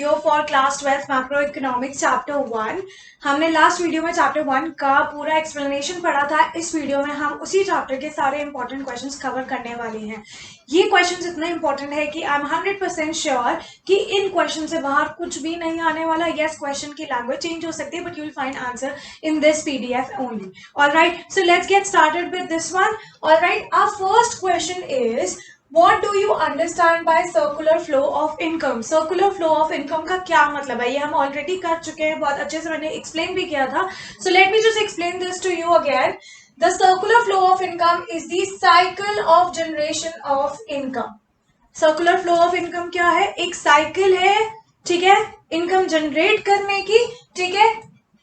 Video for class 12 macro economics chapter 1। हमने last video में chapter 1 का पूरा एक्सप्लेनेशन पढ़ा था। इस वीडियो में हम उसी चैप्टर के सारे इंपॉर्टेंट क्वेश्चंस कवर करने वाले हैं। ये क्वेश्चंस इतना इंपॉर्टेंट है कि आई एम 100% श्योर कि इन क्वेश्चन से बाहर कुछ भी नहीं आने वाला। यस, क्वेश्चन की लैंग्वेज चेंज हो सकती है but you will find answer in this PDF only. Alright, so let's get started with this one. Alright, our first question is What do you understand by circular flow of income? Circular flow of income का क्या मतलब है? ये हम already कर चुके हैं, बहुत अच्छे से मैंने एक्सप्लेन भी किया था. So let me just explain this to you again. The circular flow of income is the cycle of generation of income. Circular flow of income क्या है? एक साइकिल है, ठीक है, इनकम जनरेट करने की. ठीक है,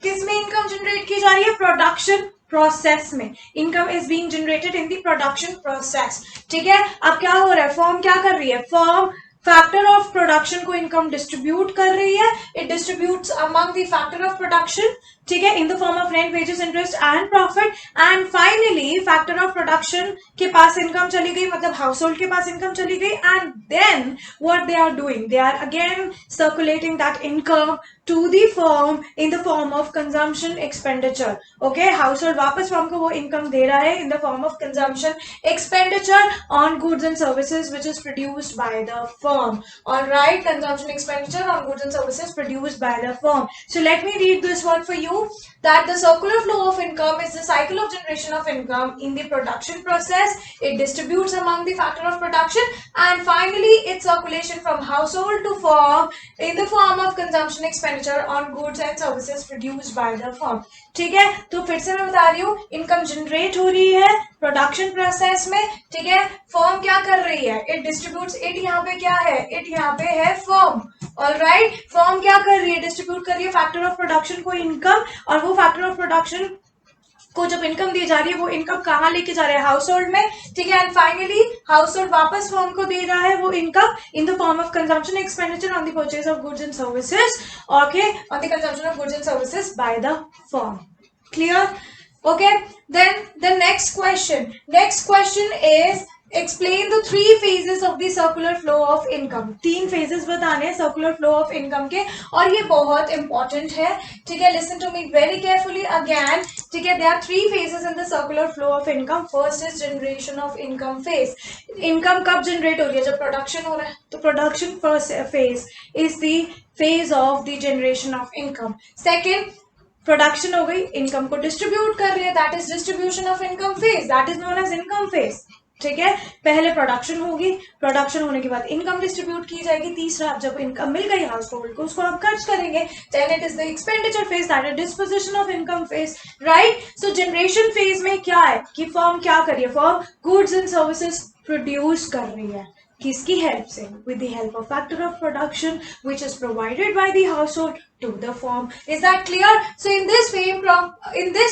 किसमें इनकम जनरेट की जा रही है? प्रोडक्शन प्रोसेस में. Income is being generated in the production process. ठीक है, अब क्या हो रहा है? फर्म क्या कर रही है? फर्म फैक्टर ऑफ प्रोडक्शन को इनकम डिस्ट्रीब्यूट कर रही है. It distributes among the factor of production, ठीक है, in the form of rent, wages, interest and profit. And finally factor of production के पास इनकम चली गई, मतलब हाउस होल्ड के पास इनकम चली गई. And then what they are doing? They are again circulating that income to the firm in the form of consumption expenditure. Okay, household वापस firm को वो income दे रहा है in the form of consumption expenditure on goods and services which is produced by the firm. All right, consumption expenditure on goods and services produced by the firm. So let me read this one for you. That the circular flow of income is the cycle of generation of income in the production process. It distributes among the factor of production and finally its circulation from household to firm in the form of consumption expenditure on goods and services produced by the firm. ठीक है, तो फिर से मैं बता रही हूँ, income generate हो रही है प्रोडक्शन प्रोसेस में. ठीक है, फर्म क्या कर रही है? It distributes. इट यहाँ पे क्या है? इट यहाँ पे है फर्म. ऑलराइट, फर्म क्या कर रही है? डिस्ट्रीब्यूट कर रही है फैक्टर ऑफ प्रोडक्शन को इनकम, और वो फैक्टर ऑफ प्रोडक्शन को जब इनकम दी जा रही है वो इनकम कहाँ लेके जा रहे हैं? हाउस होल्ड में. ठीक है, एंड फाइनली हाउस होल्ड वापस फर्म को दे रहा है वो income in the form of consumption expenditure on the purchase of goods and services. Okay, on the consumption of goods and services by the firm. Clear? Okay, then the next question is explain the three phases of the circular flow of income. तीन phases बताने हैं circular flow of income के, और ये बहुत important है. ठीक है, listen to me very carefully again. ठीक है, there are three phases in the circular flow of income. First is generation of income phase. Income कब generate हो रही है? जब production हो रहा है. तो production phase is the phase of the generation of income. Second, production हो गई, इनकम को डिस्ट्रीब्यूट कर रही है, that is distribution of income phase, that is known as income phase. ठीक है, पहले प्रोडक्शन होगी, प्रोडक्शन होने के बाद इनकम डिस्ट्रीब्यूट की जाएगी. तीसरा, जब इनकम मिल गई हाउस होल्ड को, उसको हम खर्च करेंगे. Then it is the expenditure phase, that is disposition of income phase. Right, so generation phase में क्या है कि फर्म क्या कर रही है? Firm goods and services produce कर रही है. किसकी हेल्प से? with the help of factor of production which is provided by the household to the firm. Is that clear? So in this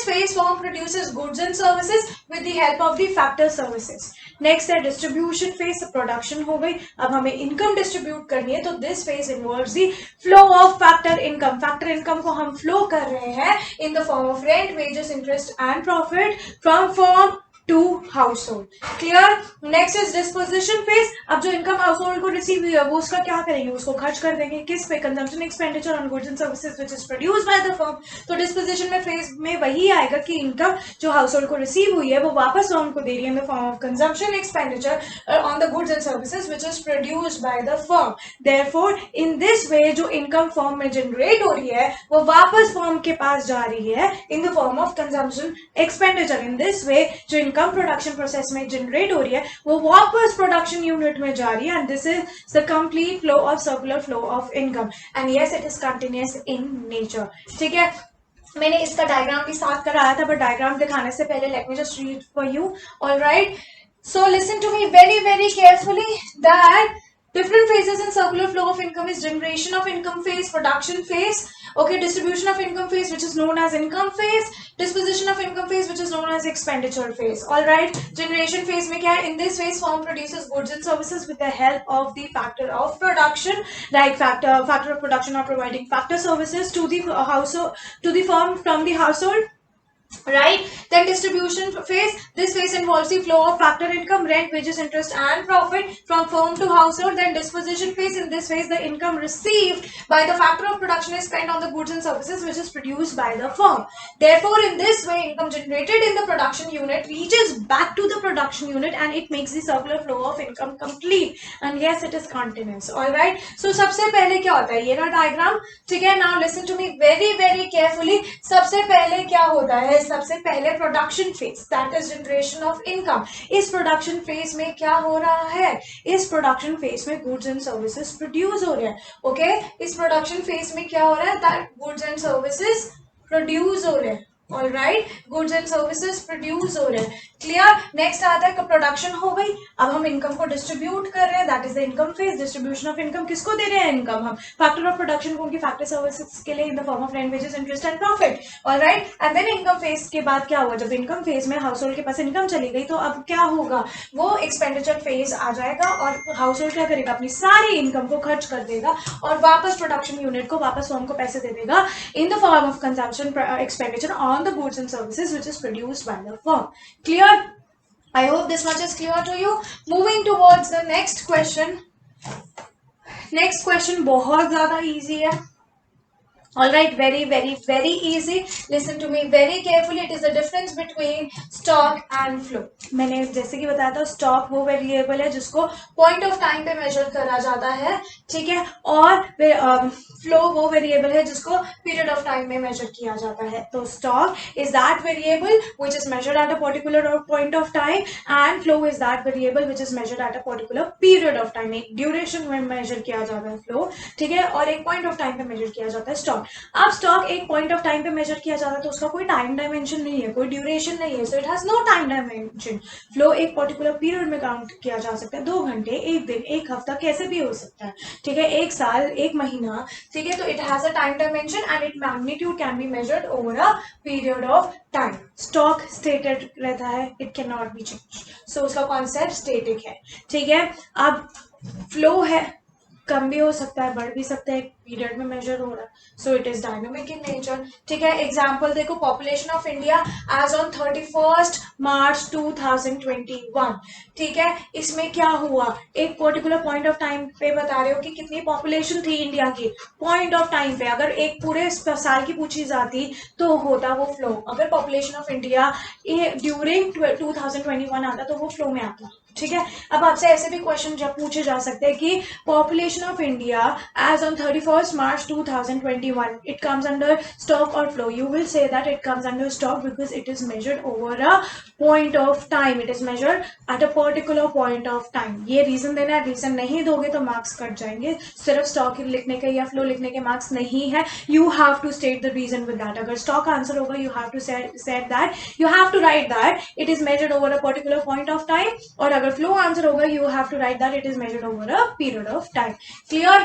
phase firm produces goods and services with the help of the factor services. Next है distribution phase. Production हो गई, अब हमें income distribute करनी है, तो this phase involves the flow of factor income. Factor income को हम फ्लो कर रहे हैं in the form of rent, wages, interest and profit from firm to household. Clear? Next is disposition phase. अब जो इनकम हाउस होल्ड को receive हुई है वो उसका क्या करेंगे? उसको खर्च कर देंगे. किस पे? Consumption expenditure on goods and services which is produced by the firm. तो डिस्पोजिशन में फेज में वही आएगा कि इनकम जो हाउस होल्ड को रिसीव हुई है वो वापस फर्म को दे रही है in the form of consumption expenditure on the goods and services which is produced by the firm. Therefore in this way जो इनकम फर्म में जनरेट हो रही है वो वापस फर्म के पास जा रही है in the form of consumption expenditure. In this way जो इनकम प्रोडक्शन प्रोसेस में जनरेट हो रही है वो वापस प्रोडक्शन यूनिट में जा रही है. And this is the complete flow of circular flow of income. And yes, it is continuous in nature. ठीक है, मैंने इसका डायग्राम भी साथ कराया था, बट डायग्राम दिखाने से पहले let me just read for you. Alright, so listen to me very very carefully that different phases in circular flow of income is generation of income phase, production phase, okay, distribution of income phase which is known as income phase, disposition of income phase which is known as expenditure phase. All right, generation phase में क्या है? In this phase firm produces goods and services with the help of the factor of production, like factor of production are providing factor services to the household, to the firm from the household. right? Then distribution phase, this phase involves the flow of factor income, rent, wages, interest and profit from firm to household. Then disposition phase, in this phase the income received by the factor of production is spent on the goods and services which is produced by the firm. Therefore in this way income generated in the production unit reaches back to the production unit and it makes the circular flow of income complete, and yes it is continuous. All right, so सबसे पहले क्या होता है, ये ना diagram, ठीक है? Now listen to me very very carefully. सबसे पहले क्या होता है, सबसे पहले production phase, that is generation of income. इस प्रोडक्शन फेज में क्या हो रहा है, इस प्रोडक्शन फेज में गुड्स एंड सर्विसेज प्रोड्यूस हो रहे हैं. ओके, इस प्रोडक्शन फेज में क्या हो रहा है, that goods and services produce हो रहे हैं. All right, goods and services produce हो रहे हैं. क्लियर? नेक्स्ट आता है प्रोडक्शन हो गई, अब हम इनकम को डिस्ट्रीब्यूट कर रहे हैं, that is the income phase. Distribution of income, किसको दे रहे हैं इनकम हम, फैक्टर ऑफ प्रोडक्शन को उनकी फैक्टर सर्विसेज के लिए in the form of rent, wages, interest and profit. All right, and then income phase के बाद क्या हुआ, जब इनकम फेज में हाउस होल्ड के पास इनकम चली गई तो अब क्या होगा, वो एक्सपेंडिचर फेज आ जाएगा और हाउस होल्ड क्या करेगा, अपनी सारी इनकम को खर्च कर देगा और वापस प्रोडक्शन यूनिट को, वापस फर्म को पैसे दे देगा in the form of consumption expenditure on the goods and services which is produced by the firm. Clear? I hope this much is clear to you. Moving towards the next question. Next question बहुत ज़्यादा easy है. All right, very very very easy. Listen to me very carefully. It is the difference between stock and flow. मैंने जैसे कि बताया था, stock वो variable है जिसको पॉइंट ऑफ टाइम पे मेजर करा जाता है, ठीक है, और फ्लो वो वेरिएबल है जिसको पीरियड ऑफ टाइम में मेजर किया जाता है. तो stock is that variable which is measured eight a particular point of time and flow is that variable which is measured eight a particular period of time. एक duration में measure किया जाता है फ्लो, ठीक है, और एक पॉइंट ऑफ टाइम पे मेजर किया जाता है स्टॉक. अब स्टॉक एक पॉइंट ऑफ टाइम पे मेजर किया जाता है तो उसका कोई टाइम डायमेंशन नहीं है, कोई ड्यूरेशन नहीं है, so it has no time dimension. Flow एक पर्टिकुलर पीरियड में काउंट किया जा सकता है, 2 घंटे, 1 दिन, 1 हफ्ता, कैसे भी हो सकता है, ठीक है, 1 साल, 1 महीना, ठीक है. तो it has a time dimension and it magnitude can be measured over a period of time. Stock stated रहता है, it can not be change, so उसका कॉन्सेप्ट स्टेटिक है, ठीक है. अब फ्लो है, कम भी हो सकता है, बढ़ भी सकता है, पीरियड में मेजर हो रहा है, so it is dynamic in nature, ठीक है. एग्जांपल देखो, population of India as on 31 March 2021, ठीक है. इसमें क्या हुआ, एक पर्टिकुलर पॉइंट ऑफ टाइम पे बता रहे हो कि कितनी पॉपुलेशन थी इंडिया की, पॉइंट ऑफ टाइम पे. अगर एक पूरे साल की पूछी जाती तो होता वो फ्लो. अगर पॉपुलेशन ऑफ इंडिया ड्यूरिंग 2021 आता तो वो फ्लो में आता, ठीक है. अब आपसे ऐसे भी क्वेश्चन जब पूछे जा सकते हैं कि population of India as on 31 March 2021, it comes under stock or flow. You will say that it comes under stock because it is measured over a point of time. It is measured at a particular point of time. ये reason देना है, reason नहीं दोगे तो marks cut जाएंगे. सिर्फ stock लिखने के या फ्लो लिखने के मार्क्स नहीं है. You have to state the reason with that. अगर स्टॉक आंसर होगा, you have to set that, you have to write that it is measured over a particular point of time. और अगर flow answer होगा, you have to write that it is measured over a period of time. Clear?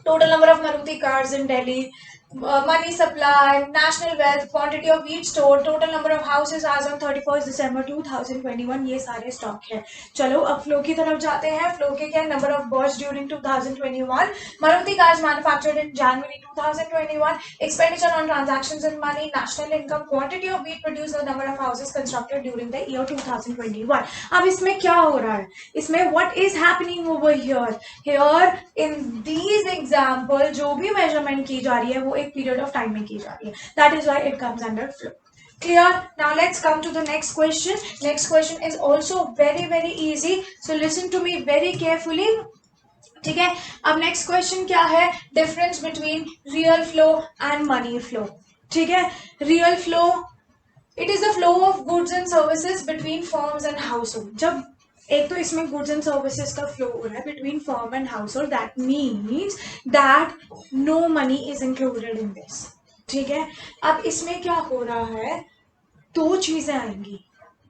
Total number of Maruti cars in Delhi, money supply, national wealth, quantity of wheat stored, total number of houses as on 31st December 2021, ये सारे stock है. चलो अब flow की तरफ जाते हैं. Flow के क्या, number of birds during 2021, Maruti cars manufactured in January 2021, expenditure on transactions in money, national income, quantity of wheat produced, the number of houses constructed during the year 2021. अब इसमें क्या हो रहा है, इसमें what is happening over here in these example, जो भी measurement की जा रही है वो एक period of time में की जा रही है. That is why it comes under flow. Clear? Now let's come to the next question. Next question is also very very easy, so listen to me very carefully, ठीक है. अब next question क्या है, difference between real flow and money flow, ठीक है. Real flow, it is the flow of goods and services between firms and household. जब एक तो इसमें गुड्स एंड सर्विसेज का फ्लो हो रहा है between firm and household, that means that no money is included in this, ठीक है. अब इसमें क्या हो रहा है, 2 चीजें आएंगी.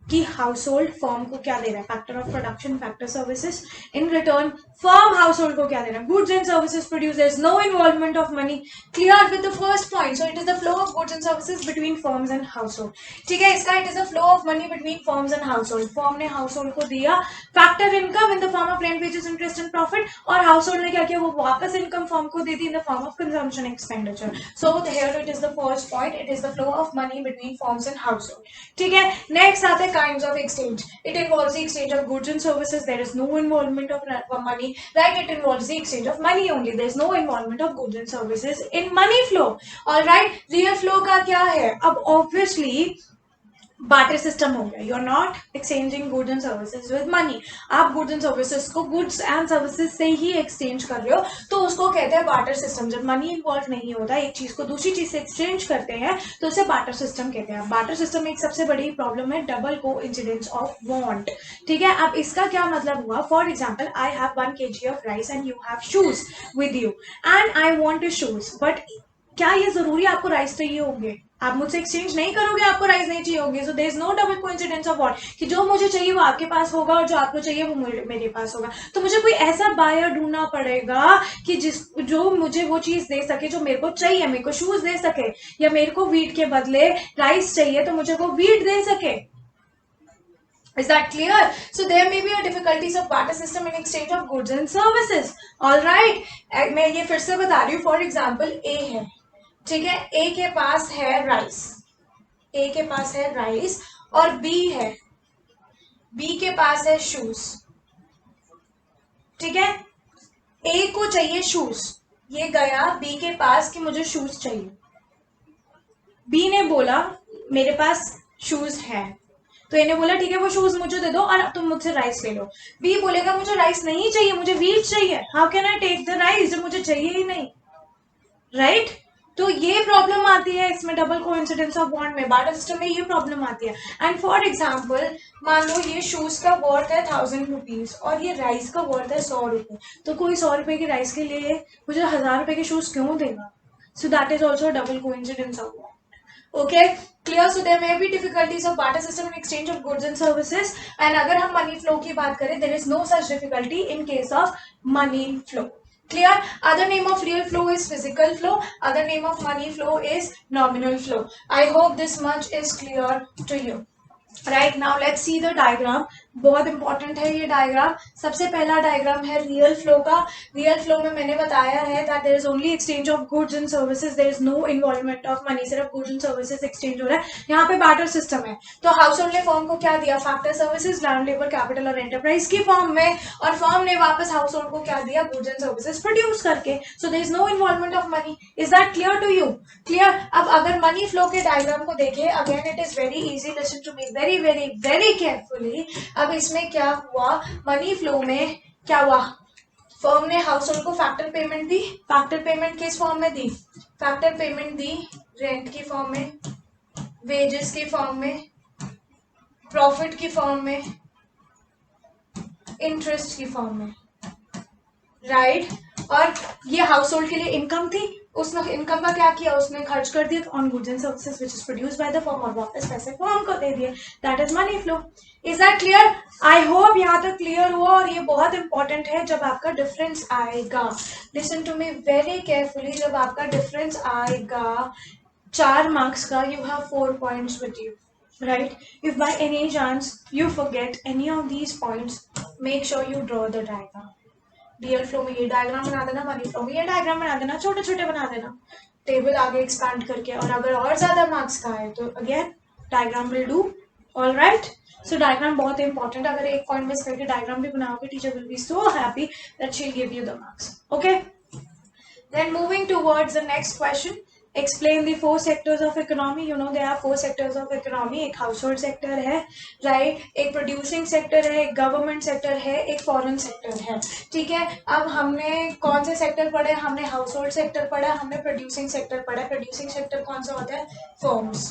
कि हाउस होल्ड फर्म को क्या दे रहा है, factor of production, factor services, in return firm household को क्या दे रहा है, goods and services produce, there is no involvement of money, clear with the first point, so it is the flow of goods and services between firms and household, ठीक है, इसका it is the flow of money between firms and household, firm ने household को दिया factor income in the form of rent, wages, interest and profit, और household ने क्या किया, वो वापस इनकम फर्म को दे दी in the form of consumption expenditure, so here it is the first point, it is the flow of money between firms and household, ठीक है। नेक्स्ट आते हैं kinds of exchange, it involves the exchange of goods and services, there is no involvement of money, right, it involves the exchange of money only, there is no involvement of goods and services in money flow, alright. Real flow का क्या है, अब obviously barter system हो गया, you are not exchanging goods and services with money, आप goods and services को goods and services से ही एक्सचेंज कर रहे हो, तो उसको कहते हैं बार्टर सिस्टम। जब मनी इन्वॉल्व नहीं होता, एक चीज को दूसरी चीज से एक्सचेंज करते हैं, तो उसे बार्टर सिस्टम कहते हैं। बार्टर सिस्टम में एक सबसे बड़ी प्रॉब्लम है डबल को इंसिडेंस ऑफ वांट, ठीक है। अब इसका क्या मतलब हुआ, for example I have 1 kg of rice and you have shoes with you and I want shoes, but क्या ये जरूरी आपको राइस चाहिए होंगे, आप मुझसे एक्सचेंज नहीं करोगे, आपको राइस नहीं चाहिए होगी, so there is no double coincidence of what, कि जो मुझे चाहिए वो आपके पास होगा और जो आपको चाहिए वो मेरे पास होगा, तो मुझे कोई ऐसा बायर ढूंढना पड़ेगा कि जो मुझे वो चीज दे सके जो मेरे को चाहिए, मेरे को शूज दे सके, या मेरे को वीट के बदले राइस चाहिए तो मुझे वो वीट दे सके। Is that clear? So there may be a difficulties of barter system in exchange of goods and services. All right. मैं ये फिर से बता रही हूँ. For example, A है, ठीक है, A के पास है राइस, A के पास है राइस, और B है, B के पास है शूज, ठीक है। A को चाहिए शूज, ये गया B के पास कि मुझे शूज चाहिए, B ने बोला मेरे पास शूज है, तो इन्हें बोला ठीक है वो शूज मुझे दे दो और तुम मुझसे राइस ले लो। बी बोलेगा मुझे राइस नहीं चाहिए, मुझे वीट चाहिए, how can I take the rice जब मुझे चाहिए ही नहीं, राइट तो ये प्रॉब्लम आती है इसमें, डबल कोइंसिडेंस ऑफ बॉन्ड में, बार्टर सिस्टम में ये प्रॉब्लम आती है। एंड फॉर एग्जाम्पल मान लो ये शूज का वर्थ है 1000 रुपीज और ये राइस का वर्थ है 100 रुपए, तो कोई 100 रुपए की राइस के लिए मुझे 1000 रुपए के शूज क्यों देगा, सो that is also double coincidence of bond. Okay, clear? So there may be difficulties of barter system in exchange of goods and services. And अगर हम money flow की बात करें, there is no such difficulty in case of money flow. Clear? Other name of real flow is physical flow. Other name of money flow is nominal flow. I hope this much is clear to you. Right now let's see the diagram. बहुत important है ये diagram. सबसे पहला diagram है real flow का। Real flow में मैंने बताया है that there is only exchange of goods and services, there is no involvement of money, सिर्फ गुड्स एंड सर्विसेज एक्सचेंज हो रहा है। यहाँ पे बार्टर सिस्टम है, तो हाउस होल्ड ने फर्म को क्या दिया, factor services, land, labour, capital और एंटरप्राइज की फॉर्म में, और फर्म ने वापस हाउस होल्ड को क्या दिया, गुड्स एंड सर्विसेज प्रोड्यूस करके। So there is no involvement of money. Is that clear to you? Clear. अब अगर मनी फ्लो के डायग्राम को देखें, again it is very easy, listen to me very very very carefully. अब इसमें क्या हुआ, मनी फ्लो में क्या हुआ, फर्म ने हाउस होल्ड को फैक्टर पेमेंट दी, फैक्टर पेमेंट किस फॉर्म में दी, फैक्टर पेमेंट दी रेंट की फॉर्म में, वेजेस की फॉर्म में, प्रॉफिट की फॉर्म में, इंटरेस्ट की फॉर्म में, राइट और ये हाउस होल्ड के लिए इनकम थी, उसने इनकम का क्या किया, उसने खर्च कर दिया on goods and services which is produced by the firm, और वापस पैसे फर्म को दे दिए, that is money flow. Is that clear? I hope यहाँ तक क्लियर हुआ। और ये बहुत इंपॉर्टेंट है जब आपका डिफरेंस आएगा, listen to me very carefully, जब आपका डिफरेंस आएगा 4 मार्क्स का, you have 4 points with you, right? If by any chance you forget any of these points, make sure you draw the diagram. Real flow में ये diagram बना देना, money flow में ये डायग्राम बना देना, छोटे छोटे बना देना, टेबल आगे एक्सपैंड करके। और अगर और ज्यादा मार्क्स का है तो again diagram will do. All right, so diagram बहुत इंपॉर्टेंट, अगर एक पॉइंट मिस करके डायग्राम भी बनाओगे, teacher will be so happy that she will give you the marks. Okay, then moving towards the next question, explain the 4 sectors of economy. You know there are 4 sectors of economy. एक household sector है, right? एक producing sector है, एक government sector है, एक foreign sector है, ठीक है। अब हमने कौन से sector पढ़े, हमने household sector पढ़ा, हमने producing sector पढ़ा। producing sector कौन सा होता है, firms।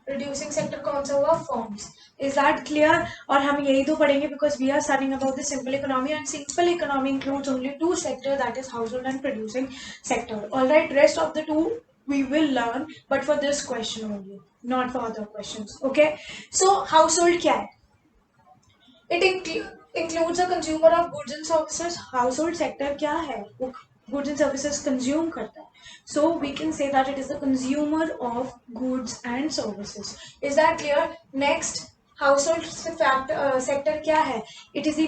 producing sector कौन सा हुआ, firms। Is that clear? और हम यही तो पढ़ेंगे because we are studying about the simple economy, and simple economy includes only 2 sectors, that is household and producing sector. All right, rest of the 2 we will learn, but for this question only, not for other questions. Okay, so household क्या है? It includes a consumer of goods and services. Household sector क्या है? वो goods and services consume करता है. So we can say that it is the consumer of goods and services. Is that clear? Next, household sector क्या है? It is the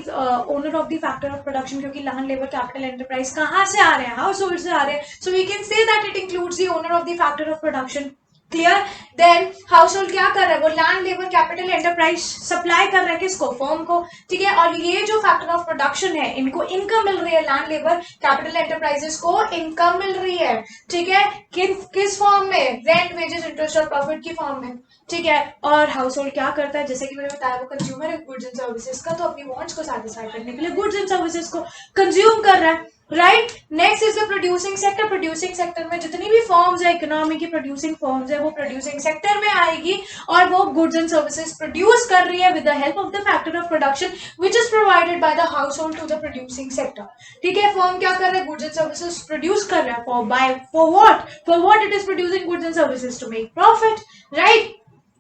owner of the factor of production, क्योंकि land, labor, capital, enterprise कहाँ से आ रहे हैं? Household से आ रहे हैं. So we can say that it includes the owner of the factor of production. Clear. Then household क्या कर रहा है? वो land, labour, capital, enterprise supply कर रहा है किसको? फर्म को. ठीक है, और ये जो फैक्टर ऑफ प्रोडक्शन है, इनको इनकम मिल रही है, लैंड, लेबर, कैपिटल, एंटरप्राइजेस को इनकम मिल रही है. ठीक है, किस फॉर्म में? रेंट, वेजेस, इंटरेस्ट और प्रॉफिट की फॉर्म में. ठीक है, और हाउसहोल्ड क्या करता है? जैसे कि मैंने बताया, वो कंज्यूमर है गुड्स एंड सर्विसेज का, तो अपनी वांट्स को सैटिस्फाई करने के लिए गुड्स एंड सर्विसेज को कंज्यूम कर रहा है. Right. Next is the producing sector. Producing sector में जितनी भी फॉर्म्स है, इकोनॉमी की प्रोड्यूसिंग फॉर्म्स है, वो प्रोड्यूसिंग सेक्टर में आएगी और वो गुड्स एंड सर्विसेज प्रोड्यूस कर रही है with the help of the factor of production which is provided by the household to the producing sector. ठीक है, फॉर्म क्या कर रहा है? गुड्स एंड सर्विसेज प्रोड्यूस कर रहा है. For what it is producing goods and services? To make profit. Right.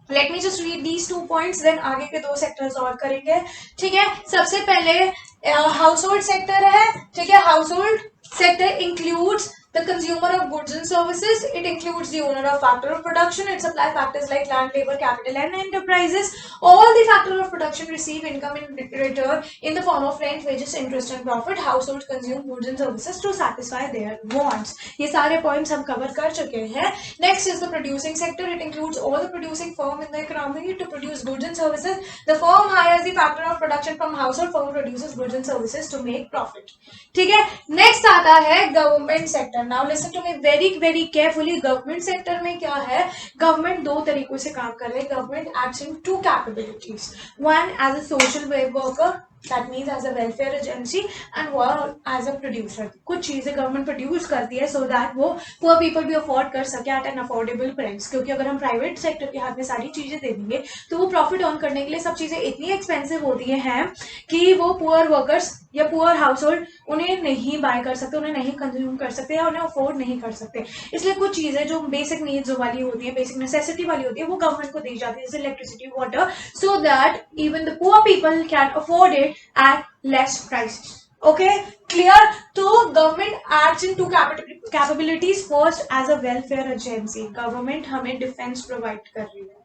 Let me just read these 2 points, then आगे के 2 सेक्टर्स और करेंगे. ठीक है, सबसे पहले हाउसहोल्ड सेक्टर है. ठीक है, household sector includes the consumer of goods and services. It includes the owner of factor of production. It supplies factors like land, labor, capital and enterprises. All the factor of production receive income in return in the form of rent, wages, interest and profit. Households consume goods and services to satisfy their wants. ये सारे points हम cover कर चुके हैं. Next is the producing sector. It includes all the producing firm in the economy to produce goods and services. The firm hires the factor of production from household. Firm produces goods and services to make profit. ठीक है, next आता है government sector. Now listen to me very carefully. Government sector में क्या है? Government 2 तरीकों से काम कर रहे हैं. Government acts in 2 capabilities. One as a social worker, that means as a welfare agency, and one as a producer. कुछ चीजें गवर्नमेंट प्रोड्यूस करती है so that वो poor people भी अफोर्ड कर सके at an affordable price. क्योंकि अगर हम प्राइवेट सेक्टर के हाथ में सारी चीजें दे देंगे तो वो प्रॉफिट अर्न करने के लिए सब चीजें इतनी एक्सपेंसिव होती हैं कि वो पुअर वर्कर्स या पुअर हाउसहोल्ड उन्हें नहीं बाय कर सकते, उन्हें नहीं कंज्यूम कर सकते या उन्हें अफोर्ड नहीं कर सकते. इसलिए कुछ चीजें जो बेसिक नीड्स वाली होती है, बेसिक नेसेसिटी वाली होती है, वो गवर्नमेंट को दी जाती है, जैसे electricity, water, so that even the poor people can afford it at less prices. Okay, clear? तो government acts in 2 capabilities. First, as a welfare agency, government हमें defense provide कर रही है,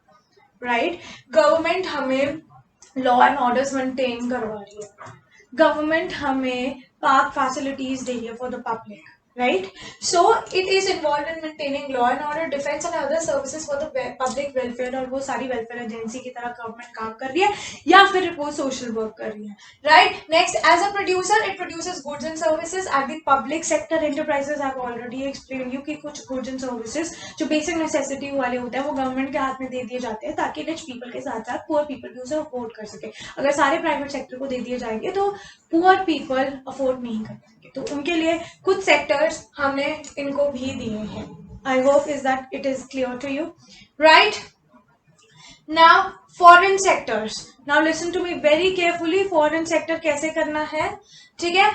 right? Government हमें law and orders maintain करवा रही है. Government हमें park facilities दे रही है for the public. Right, so it is involved in maintaining law and order, defense and other services for the public welfare. और वो सारी welfare agency की तरह government काम कर रही है या फिर वो social work कर रही है. Right, next, as a producer, it produces goods and services at the public sector enterprises. I've already explained you कि कुछ goods and services जो basic necessity वाले होते हैं वो government के हाथ में दे दिए जाते हैं ताकि rich people के साथ साथ poor people भी उसे afford कर सके. अगर सारे private sector को दे दिए जाएंगे तो poor people afford नहीं कर सकेंगे, तो उनके लिए कुछ सेक्टर्स हमने इनको भी दिए हैं. I hope is that it is clear to you. Right, now foreign sectors. Now listen to me very carefully. Foreign sector कैसे करना है? ठीक है,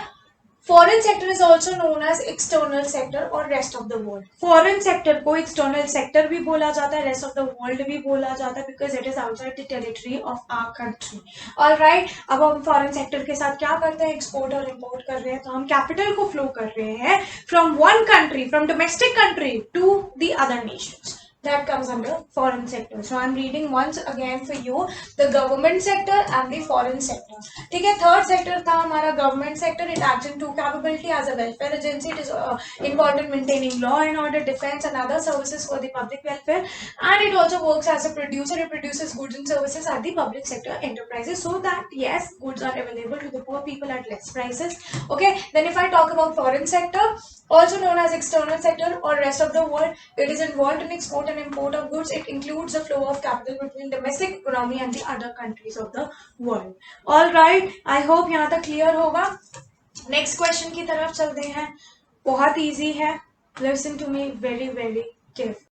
foreign sector is also known as external sector और rest of the world. Foreign sector को external sector भी बोला जाता है, रेस्ट ऑफ द वर्ल्ड भी बोला जाता है, because it is outside the territory of our country. Alright, अब हम फॉरेन सेक्टर के साथ क्या करते हैं? एक्सपोर्ट और इंपोर्ट कर रहे हैं, तो हम कैपिटल को फ्लो कर रहे हैं from one country, from domestic country to the other nations. That comes under foreign sector. So I'm reading once again for you the government sector and the foreign sector. ठीक है, third sector था हमारा government sector. It acts in 2 capability as a welfare agency. It is involved in maintaining law and order, defense and other services for the public welfare. And it also works as a producer. It produces goods and services at the public sector enterprises so that yes, goods are available to the poor people at less prices. Okay, then if I talk about foreign sector, also known as external sector or rest of the world, it is involved in export and import of goods. It includes the flow of capital between domestic economy and the other countries of the world. All right, I hope यहाँ तक clear होगा. Next question की तरफ चलते हैं. बहुत easy है. Listen to me very carefully.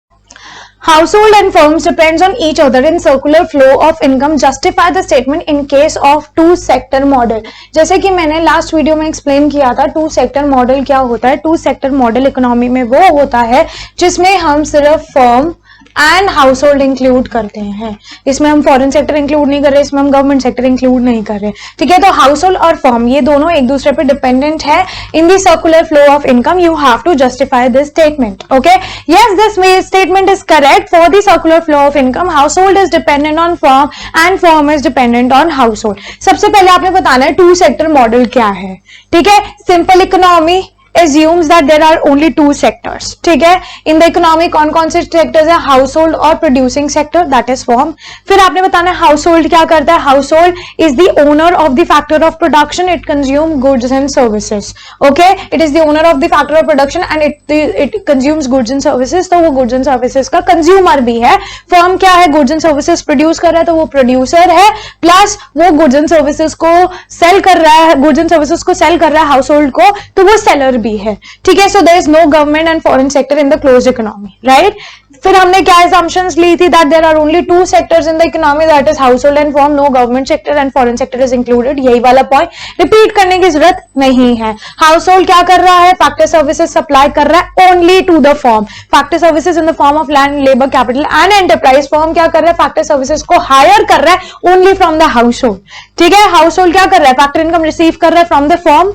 Household and firms depends on each other in circular flow of income. Justify the statement in case of two sector model. जैसे कि मैंने लास्ट वीडियो में एक्सप्लेन किया था टू सेक्टर मॉडल क्या होता है. Two sector model economy में वो होता है जिसमें हम सिर्फ firm and household include करते हैं. इसमें हम फॉरेन सेक्टर इंक्लूड नहीं कर रहे, इसमें हम गवर्नमेंट सेक्टर इंक्लूड नहीं कर रहे. ठीक है, तो हाउस होल्ड और फर्म ये दोनों एक दूसरे पे डिपेंडेंट है. In the circular flow of income you have to justify this statement. Okay, yes this statement is correct. For the circular flow of income household is dependent on firm and firm is dependent on household. सबसे पहले आपने बताना है two sector model क्या है. ठीक है, simple economy assumes that there are only two sectors. ठीक है, in the economy कौन से sectors है, household और producing sector, that is firm. फिर आपने बताना है household क्या करता है. household is the owner of the factor of production, it consumes goods and services. Okay, it is the owner of the factor of production and it consumes goods and services. तो वो goods and services का consumer भी है. firm क्या है, goods and services produce कर रहा है तो वो producer है, plus वो goods and services को sell कर रहा है, goods and services को sell कर रहा है household को, तो वो seller भी है. ठीक है, so there is no government and foreign sector in the closed economy. Right, फिर हमने क्या assumptions ली थी that there are only two sectors in the economy, that is household and firm. No government sector and foreign sector is included. यही वाला point repeat करने की जरूरत नहीं है. हाउस होल्ड क्या कर रहा है, फैक्टर सर्विसेज सप्लाई कर रहा है only to the firm. Factor services in the form of land, labour, capital and enterprise. Firm क्या कर रहा है, फैक्टर सर्विसेज को हायर कर रहा है only from the house hold. ठीक है, हाउस होल्ड क्या कर रहा है, फैक्टर इनकम रिसीव कर रहा है from the firm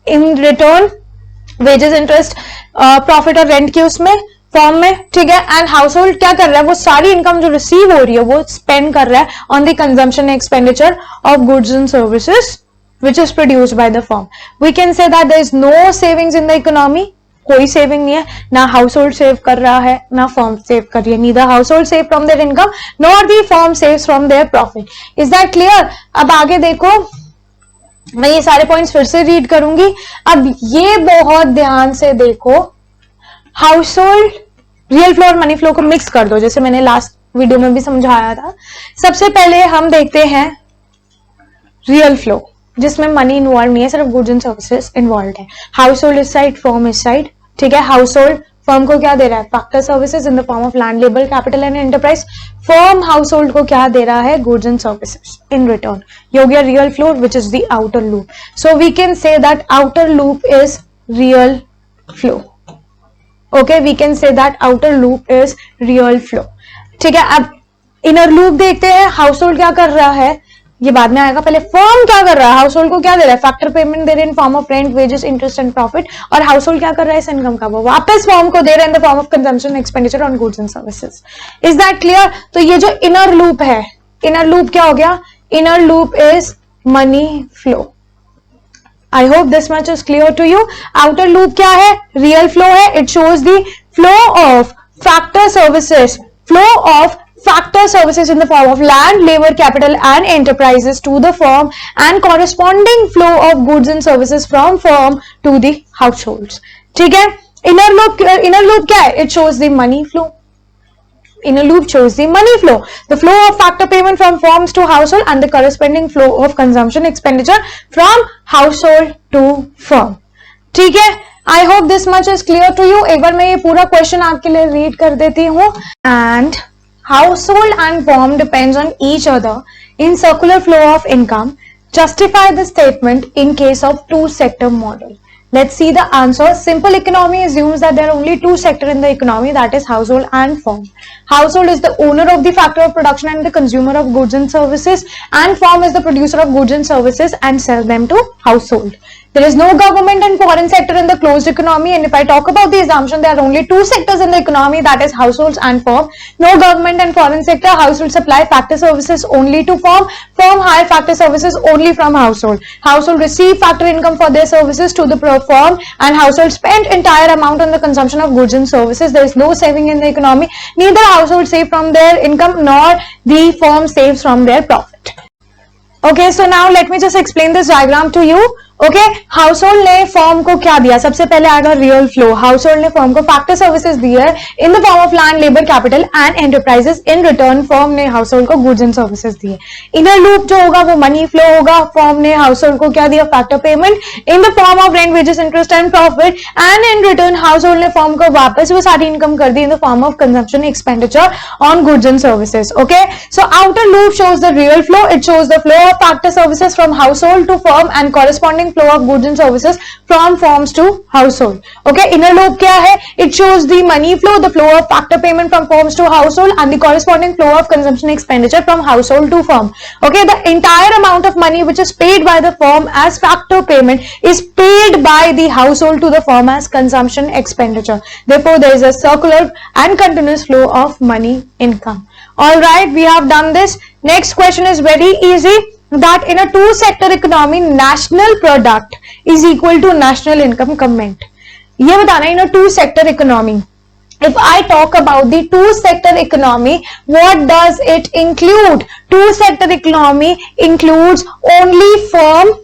in return wages, interest, profit और रेंट की उसमें फॉर्म में. ठीक है, एंड हाउस होल्ड क्या कर रहा है, वो सारी इनकम जो रिसीव हो रही है वो स्पेंड कर रहा है on the consumption expenditure of goods and services which is produced by the firm. We can say that there is no savings in the economy. कोई सेविंग नहीं है, ना हाउस होल्ड सेव कर रहा है ना फर्म सेव कर रही है. Neither house hold save from there income nor the firm saves from their profit. Is that clear? अब आगे देखो, मैं ये सारे पॉइंट्स फिर से रीड करूंगी. अब ये बहुत ध्यान से देखो, हाउस होल्ड, रियल फ्लो और मनी फ्लो को मिक्स कर दो, जैसे मैंने लास्ट वीडियो में भी समझाया था. सबसे पहले हम देखते हैं रियल फ्लो, जिसमें मनी इन्वॉल्व नहीं है, सिर्फ गुड्स एंड सर्विसेज इन्वॉल्व है. हाउस होल्ड इस साइड, फर्म इस साइड. ठीक है, हाउस होल्ड फर्म को क्या दे रहा है, factor services in the form of land, labour, capital and enterprise. Firm household को क्या दे रहा है, goods and services in return. ये हो गया real flow which is the outer loop. So we can say that outer loop is real flow. Okay, we can say that outer loop is real flow. ठीक है, अब inner loop देखते हैं. House hold क्या कर रहा है, ये बाद में आएगा. पहले फर्म क्या कर रहा है, हाउस होल्ड को क्या दे रहा है, फैक्टर पेमेंट दे रहे हैं in form of rent, wages, interest and profit. और हाउस होल्ड क्या कर रहा है, इस इनकम का वो वापस फर्म को दे रहे हैं in the form of consumption expenditure on goods and services. Is that clear? तो ये जो इनर लूप है, इनर लूप क्या हो गया, inner loop is money flow. I hope this much is clear to you. Outer loop क्या है, real flow है. It shows the flow of factor services, flow of factor services in the form of land, labor, capital and enterprises to the firm and corresponding flow of goods and services from firm to the households. ठीक है, inner loop क्या है, it shows the money flow. Inner loop shows the money flow, the flow of factor payment from firms to household and the corresponding flow of consumption expenditure from household to firm. ठीक है, I hope this much is clear to you. एक बार मैं ये पूरा question आपके लिए read कर देती हूँ. And household and firm depends on each other in circular flow of income. Justify the statement in case of two sector model. Let's see the answer. Simple economy assumes that there are only two sectors in the economy, that is household and firm. Household is the owner of the factor of production and the consumer of goods and services, and firm is the producer of goods and services and sell them to household. There is no government and foreign sector in the closed economy, and if I talk about the assumption, there are only two sectors in the economy, that is households and firm. No government and foreign sector. Household supply factor services only to firm. Firm hire factor services only from household. Household receive factor income for their services to the firm, and household spend entire amount on the consumption of goods and services. There is no saving in the economy. Neither household save from their income nor the firm saves from their profit. Okay, so now let me just explain this diagram to you. Okay, house hold ने firm को क्या दिया? सबसे पहले आएगा real flow. House hold ने firm को factor services दी है in the form of land, labour, capital and enterprises. In return firm ने हाउस होल्ड को गुड्स एंड सर्विसेज दी है। इनर लूप जो होगा वो मनी फ्लो होगा। फर्म ने हाउस होल्ड को क्या दिया? Factor payment in the form of rent, wages, interest and profit, and in return household ने फर्म को वापस वो सारी इनकम कर दी in the form of consumption expenditure on goods and services. Okay, so outer loop shows the real flow. It shows the flow of factor services from household to firm and corresponding flow of goods and services from firms to household. Okay, inner loop क्या है? It shows the money flow, the flow of factor payment from firms to household and the corresponding flow of consumption expenditure from household to firm. Okay, the entire amount of money which is paid by the firm as factor payment is paid by the household to the firm as consumption expenditure. Therefore, there is a circular and continuous flow of money income. All right, we have done this. Next question is very easy, that in a two-sector economy, national product is equal to national income. Comment. ये बताना है in a two-sector economy. If I talk about the two-sector economy, what does it include? Two-sector economy includes only firm.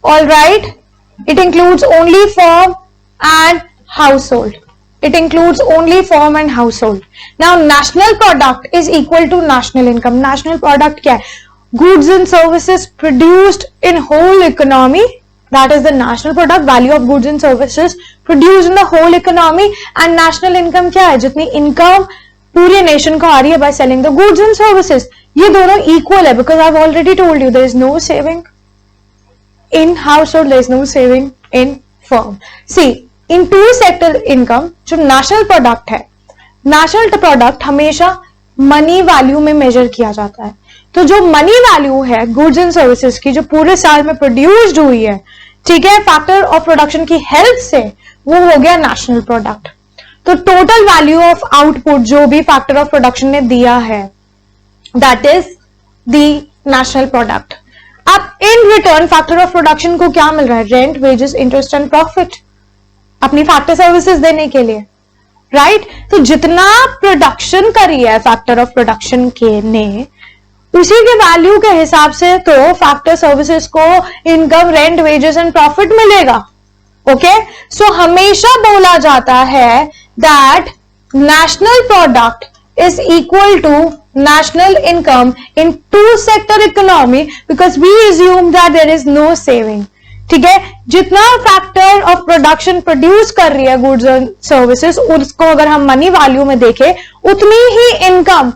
All right, it includes only firm and household. It includes only firm and household. Now, national product is equal to national income. National product क्या है? Goods and services produced in whole economy. That is the national product, value of goods and services produced in the whole economy. And national income क्या है? जितनी income पूरे nation को आ रही है by selling the goods and services. ये दोनों equal है, because I've already told you there is no saving in household, there is no saving in firm. See, in two sector income जो national product है, national product हमेशा money value में measure किया जाता है। तो जो मनी वैल्यू है गुड्स एंड सर्विसेज की, जो पूरे साल में प्रोड्यूस्ड हुई है, ठीक है, फैक्टर ऑफ प्रोडक्शन की हेल्प से, वो हो गया नेशनल प्रोडक्ट। तो टोटल वैल्यू ऑफ आउटपुट जो भी फैक्टर ऑफ प्रोडक्शन ने दिया है, that is the national product. अब in return factor of production को क्या मिल रहा है? Rent, wages, interest and profit, अपनी फैक्टर सर्विसेज देने के लिए, राइट? तो जितना प्रोडक्शन करी है फैक्टर ऑफ प्रोडक्शन के ने, उसी के वैल्यू के हिसाब से तो फैक्टर सर्विसेज को income, rent, wages and profit मिलेगा। ओके, सो हमेशा बोला जाता है that national product is equal to national income in two sector economy because we assume that there is no saving. ठीक है, जितना फैक्टर ऑफ प्रोडक्शन प्रोड्यूस कर रही है गुड्स एंड सर्विसेज, उसको अगर हम मनी वैल्यू में देखें, उतनी ही इनकम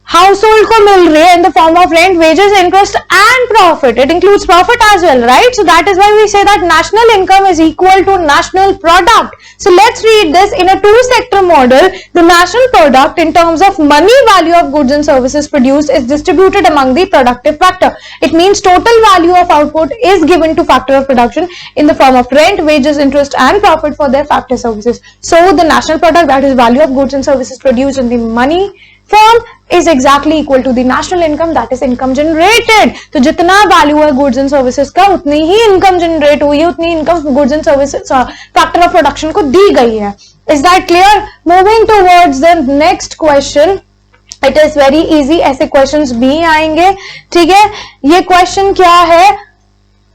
हाउस होल्ड को मिल रही है in the form of rent, wages, interest and profit. It includes profit as well, right? So that is why we say that national income is equal to national product. So let's read this in a two-sector model. The national product in terms of money value of goods and services produced is distributed among the productive factor. It means total value of output is given to factor of production in the form of rent, wages, interest and profit for their factor services. So the national product, that is value of goods and services produced in the money form, is exactly equal to the national income, that is income generated. तो जितना value है goods and services का, उतनी ही income generate हुई है, उतनी income goods and services factor of production को दी गई है. Is that clear? Moving towards the next question. It is very easy, ऐसे क्वेश्चंस भी आएंगे, ठीक है? ये क्वेश्चन क्या है?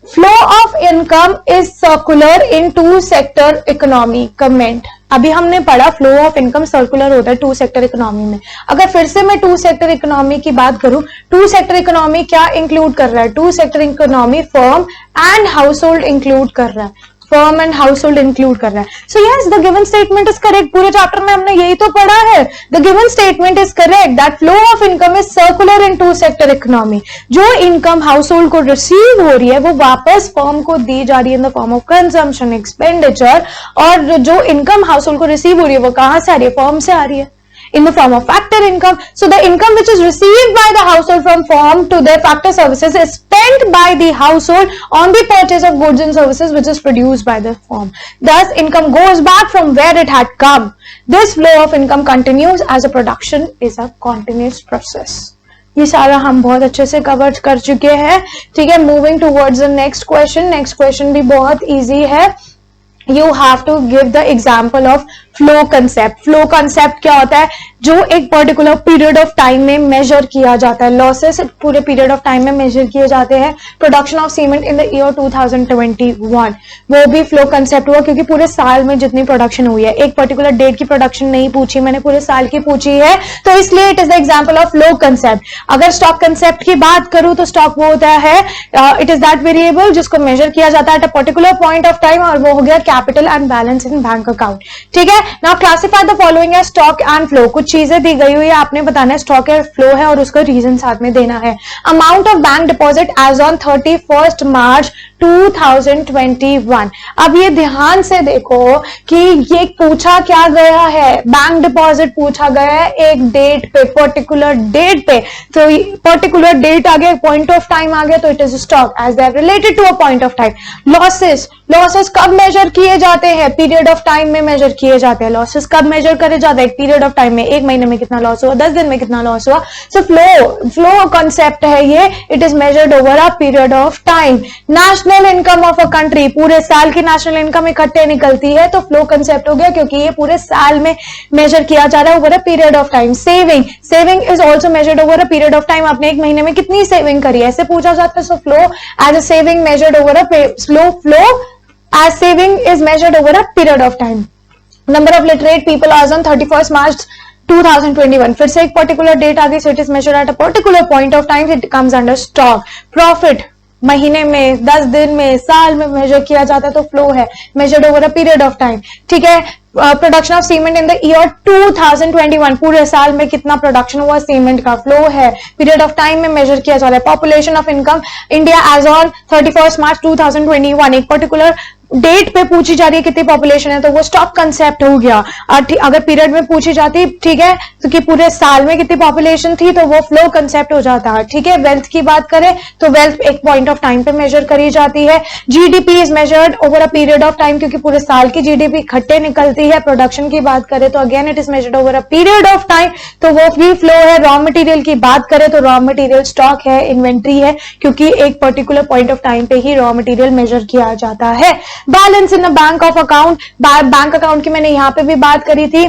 Flow of income is circular in two sector economy. Comment. अभी हमने पढ़ा फ्लो ऑफ इनकम सर्कुलर होता है टू सेक्टर इकोनॉमी में. अगर फिर से मैं टू सेक्टर इकोनॉमी की बात करूं, टू सेक्टर इकोनॉमी क्या इंक्लूड कर रहा है? Two sector economy firm and household include कर रहा है, firm and household include कर रहा है. So yes, the given statement is correct. पूरे चैप्टर में हमने यही तो पढ़ा है. The given statement is correct that flow of income is circular in two sector economy. जो इनकम हाउस होल्ड को रिसीव हो रही है वो वापस फर्म को दी जा रही है in the form of consumption expenditure. और जो इनकम हाउस होल्ड को रिसीव हो रही है वो कहां से आ रही है? फर्म से आ रही है in the form of factor income. So the income which is received by the household from firm to their factor services is spent by the household on the purchase of goods and services which is produced by the firm. Thus income goes back from where it had come. This flow of income continues as a production is a continuous process. ये सारा हम बहुत अच्छे से cover कर चुके हैं, ठीक है? Moving towards the next question. Next question भी बहुत इजी है. You have to give the example of flow concept. Flow concept क्या होता है? जो एक पर्टिकुलर पीरियड ऑफ टाइम में मेजर किया जाता है, लॉसेस पूरे पीरियड ऑफ टाइम में मेजर किए जाते हैं। Production of cement in the year 2021, वो भी फ्लो कंसेप्ट हुआ, क्योंकि पूरे साल में जितनी प्रोडक्शन हुई है, एक पर्टिकुलर डेट की प्रोडक्शन नहीं पूछी मैंने, पूरे साल की पूछी है, तो इसलिए it is the example of flow concept. अगर स्टॉक कंसेप्ट की बात करूं तो स्टॉक वो होता है, इट इज दैट वेरिएबल जिसको मेजर किया जाता है at a particular point of time, और वो हो गया capital and balance in bank account. ठीक है, now classify the following as stock and flow. कुछ चीजें दी गई हुई है, आपने बताना है स्टॉक है, फ्लो है, और उसका रीजन साथ में देना है। Amount of bank deposit as on 31 March 2021। अब ये ध्यान से देखो कि ये पूछा क्या गया है, बैंक डिपॉजिट पूछा गया है एक डेट पे, पर्टिकुलर डेट पे, तो पर्टिकुलर डेट आ गया, पॉइंट ऑफ टाइम आ गया, तो it is stock as they are related to a point of time. Losses, losses कब मेजर किए जाते हैं? पीरियड ऑफ टाइम में मेजर किए जाते हैं। लॉसेस कब मेजर करे जाते हैं? पीरियड ऑफ टाइम में, एक महीने में कितना लॉस हुआ, 10 दिन में कितना लॉस हुआ। सो फ्लो कॉन्सेप्ट है ये, it is measured over a period of time. National income of a country, पूरे साल की नेशनल इनकम इकट्ठे निकलती है, तो फ्लो कंसेप्ट हो गया, क्योंकि ये पूरे साल में मेजर किया जा रहा है over a period of time. Saving, saving is also measured over a period of time. आपने एक महीने में कितनी सेविंग करी है, ऐसे पूछा जाता है। So flow as a saving measured over a flow as saving is measured over a period of time. Number of literate people as on 31st March 2021, फिर से एक पर्टिकुलर डेट आ गई, so it is measured at a particular point of time, it comes under stock. Profit महीने में, 10 दिन में, साल में मेजर किया जाता है, तो फ्लो है, measured over a period of time. ठीक है, production of cement in the year 2021, पूरे साल में कितना प्रोडक्शन हुआ सीमेंट का, फ्लो है, पीरियड ऑफ टाइम में मेजर किया जा रहा है। Population of income India as on 31 March 2021, एक पर्टिकुलर डेट पे पूछी जा रही है कितनी पॉपुलेशन है, तो वो स्टॉक कंसेप्ट हो गया। अगर पीरियड में पूछी जाती, ठीक है, तो कि पूरे साल में कितनी पॉपुलेशन थी, तो वो फ्लो कंसेप्ट हो जाता है। ठीक है, वेल्थ की बात करें तो वेल्थ एक पॉइंट ऑफ टाइम पे मेजर करी जाती है। GDP is measured over a period of time, क्योंकि पूरे साल की जीडीपी इकट्ठे निकलती है। प्रोडक्शन की बात करें तो again it is measured over a period of time, तो वो भी फ्लो है। रॉ मटेरियल की बात करें तो रॉ मटेरियल स्टॉक है, इन्वेंट्री है, क्योंकि एक पर्टिकुलर पॉइंट ऑफ टाइम पे ही रॉ मटेरियल मेजर किया जाता है। Balance in a bank of account, bank account की मैंने यहां पे भी बात करी थी,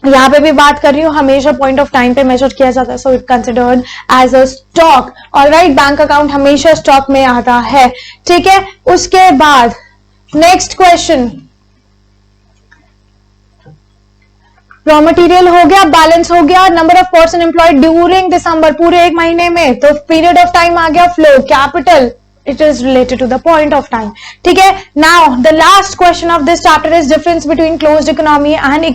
यहां पे भी बात कर रही हूं, हमेशा पॉइंट ऑफ टाइम पे मेजर किया जाता है, so it considered as a stock. Alright, bank account हमेशा स्टॉक में आता है। ठीक है, उसके बाद नेक्स्ट क्वेश्चन, रॉ मटेरियल हो गया, बैलेंस हो गया, number of person employed during December, पूरे एक महीने में, तो पीरियड ऑफ टाइम आ गया। Flow, capital, it is related to the point of time. ठीक है, now the last question of this chapter is difference between closed economy and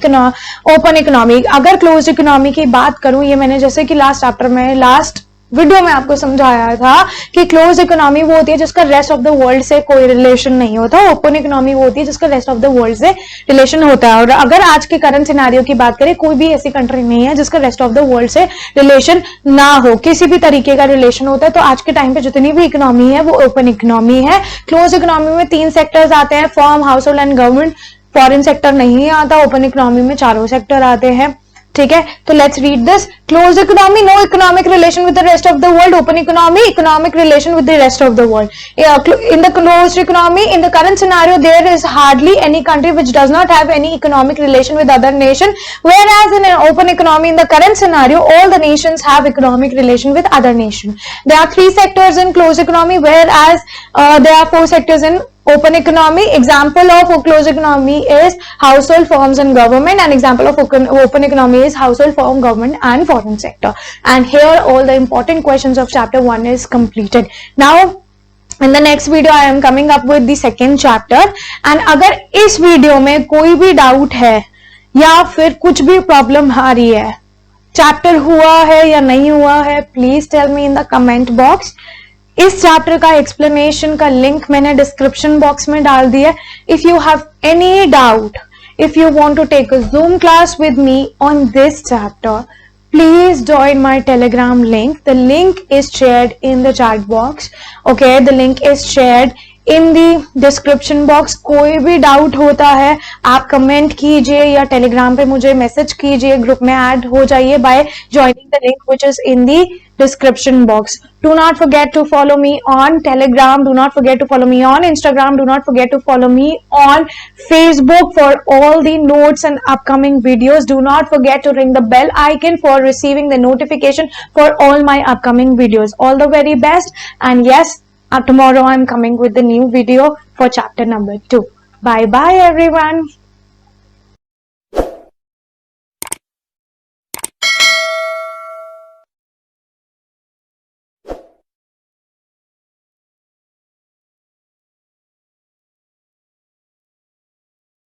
open economy. अगर closed economy की बात करूं, ये मैंने जैसे कि लास्ट चैप्टर में, लास्ट वीडियो में आपको समझाया था कि क्लोज इकोनॉमी वो होती है जिसका रेस्ट ऑफ द वर्ल्ड से कोई रिलेशन नहीं होता, ओपन इकोनॉमी वो होती है जिसका रेस्ट ऑफ द वर्ल्ड से रिलेशन होता है। और अगर आज के करंट सिनेरियो की बात करें, कोई भी ऐसी कंट्री नहीं है जिसका रेस्ट ऑफ द वर्ल्ड से रिलेशन ना हो, किसी भी तरीके का रिलेशन होता है। तो आज के टाइम पे जितनी भी इकोनॉमी है वो ओपन इकोनॉमी है। क्लोज इकोनॉमी में 3 सेक्टर्स आते हैं, firm, household and government. Foreign sector नहीं आता। ओपन इकोनॉमी में 4 सेक्टर आते हैं। ठीक है, तो let's read this. Close economy, no economic relation with the rest of the world. Open economy, economic relation with the rest of the world. In the closed economy, in the current scenario, there is hardly any country which does not have any economic relation with other nation, whereas in an open economy, in the current scenario, all the nations have economic relation with other nation. There are 3 sectors in closed economy, whereas there are 4 sectors in open economy. Example of closed economy is household, firms and government, and example of open economy is household, firm, government and foreign sector. And here all the important questions of chapter 1 is completed. Now in the next video I am coming up with the second chapter, and अगर इस video में कोई भी doubt है या फिर कुछ भी प्रॉब्लम आ रही है, चैप्टर हुआ है या नहीं हुआ है, please tell me in the comment box. इस चैप्टर का एक्सप्लेनेशन का लिंक मैंने डिस्क्रिप्शन बॉक्स में डाल दिया। If you have any doubt, if you want to take a Zoom class with me on this chapter, please join my telegram link. The link is shared in the chat box. Okay, the link is shared in the description box. कोई भी doubt होता है आप comment कीजिए या Telegram पे मुझे message कीजिए, ग्रुप में ऐड हो जाइए by joining the link which is in the description box. Do not forget to follow me on Telegram. Do not forget to follow me on Instagram. Do not forget to follow me on Facebook for all the notes and upcoming videos. Do not forget to ring the bell icon for receiving the notification for all my upcoming videos. All the very best. And yes, tomorrow I'm coming with the new video for chapter number 2. Bye bye everyone.